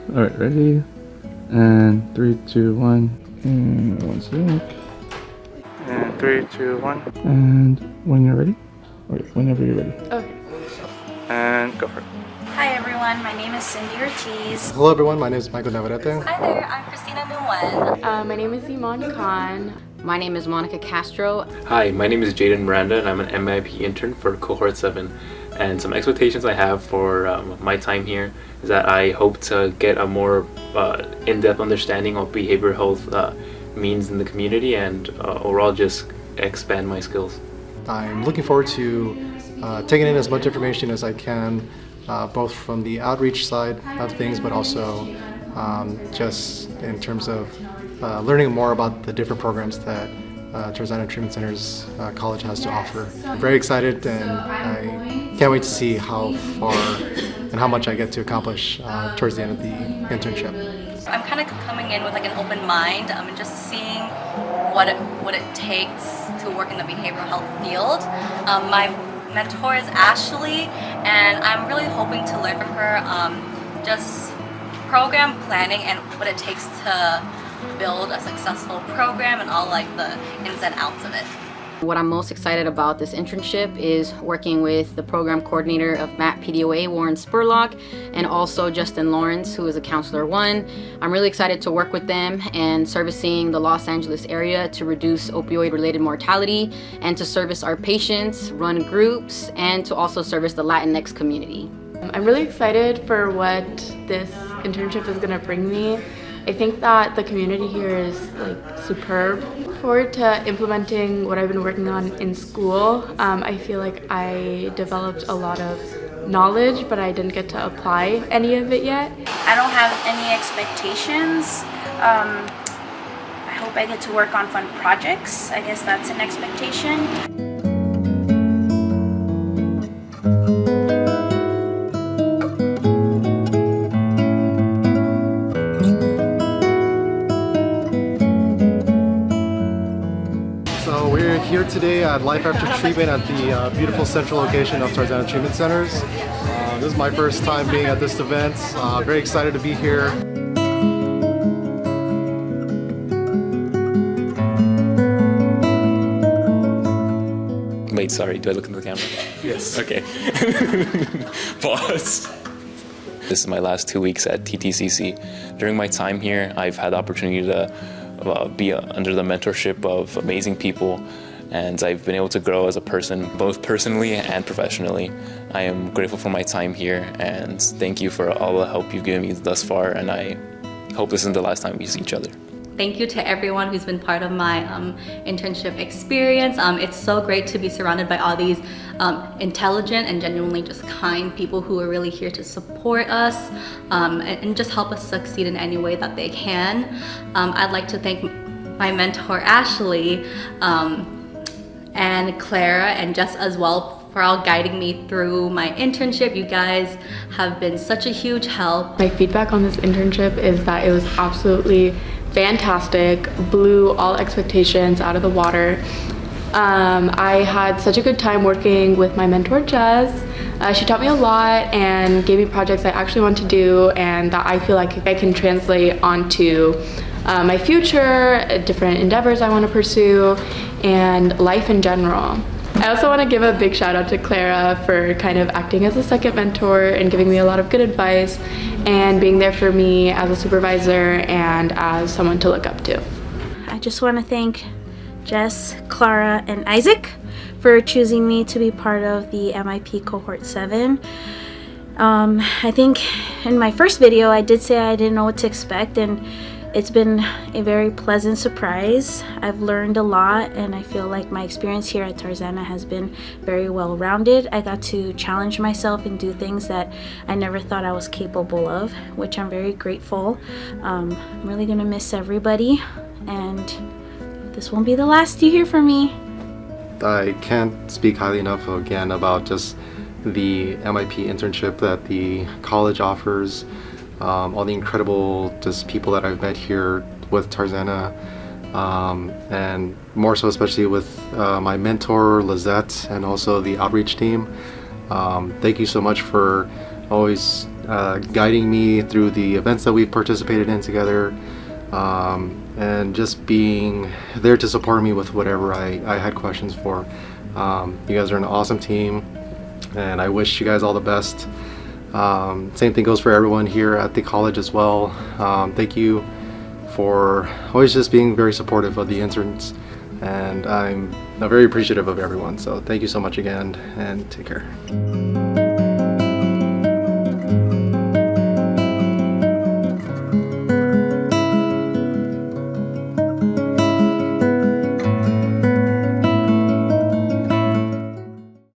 All right, ready? And 3, 2, 1. And 1 sec. And 3, 2, 1. And when you're ready? Or whenever you're ready. Okay. And go for it. Hi everyone, my name is Cindy Ortiz. Hello everyone, my name is Michael Navarrete. Hi there, I'm Christina Nguyen. My name is Iman Khan. My name is Monica Castro. Hi, my name is Jaden Miranda and I'm an MIP intern for Cohort 7. And some expectations I have for my time here is that I hope to get a more in-depth understanding of behavioral health means in the community and overall just expand my skills. I'm looking forward to taking in as much information as I can, both from the outreach side of things, but also just in terms of learning more about the different programs that Tarzana Treatment Center's college has to offer. I'm very excited and I can't wait to see how far and how much I get to accomplish towards the end of the internship. I'm kind of coming in with like an open mind and just seeing what it takes to work in the behavioral health field. My mentor is Ashley and I'm really hoping to learn from her just program planning and what it takes to build a successful program and all like the ins and outs of it. What I'm most excited about this internship is working with the program coordinator of MAP PDOA, Warren Spurlock, and also Justin Lawrence, who is a Counselor 1. I'm really excited to work with them and servicing the Los Angeles area to reduce opioid-related mortality and to service our patients, run groups, and to also service the Latinx community. I'm really excited for what this internship is going to bring me. I think that the community here is like superb. Forward to implementing what I've been working on in school. I feel like I developed a lot of knowledge, but I didn't get to apply any of it yet. I don't have any expectations. I hope I get to work on fun projects. I guess that's an expectation. So we're here today at Life After Treatment at the beautiful central location of Tarzana Treatment Centers. This is my first time being at this event. Very excited to be here. Wait, sorry, do I look into the camera? Yes. Okay. Pause. This is my last 2 weeks at TTCC. During my time here, I've had the opportunity to be under the mentorship of amazing people, and I've been able to grow as a person, both personally and professionally. I am grateful for my time here, and thank you for all the help you've given me thus far, and I hope this isn't the last time we see each other. Thank you to everyone who's been part of my internship experience. It's so great to be surrounded by all these intelligent and genuinely just kind people who are really here to support us and just help us succeed in any way that they can. I'd like to thank my mentor Ashley and Clara and Jess as well for all guiding me through my internship. You guys have been such a huge help. My feedback on this internship is that it was absolutely fantastic, blew all expectations out of the water. I had such a good time working with my mentor Jess. She taught me a lot and gave me projects I actually want to do and that I feel like I can translate onto my future, different endeavors I want to pursue, and life in general. I also want to give a big shout out to Clara for kind of acting as a second mentor and giving me a lot of good advice and being there for me as a supervisor and as someone to look up to. I just want to thank Jess, Clara, and Isaac for choosing me to be part of the MIP Cohort 7. I think in my first video I did say I didn't know what to expect, and it's been a very pleasant surprise. I've learned a lot and I feel like my experience here at Tarzana has been very well rounded. I got to challenge myself and do things that I never thought I was capable of, which I'm very grateful. I'm really gonna miss everybody and this won't be the last you hear from me. I can't speak highly enough again about just the MIP internship that the college offers. All the incredible just people that I've met here with Tarzana, and more so especially with my mentor Lizette and also the outreach team. Thank you so much for always guiding me through the events that we've participated in together, and just being there to support me with whatever I had questions for. You guys are an awesome team, and I wish you guys all the best. Same thing goes for everyone here at the college as well. Thank you for always just being very supportive of the interns, and I'm very appreciative of everyone. So thank you so much again, and take care.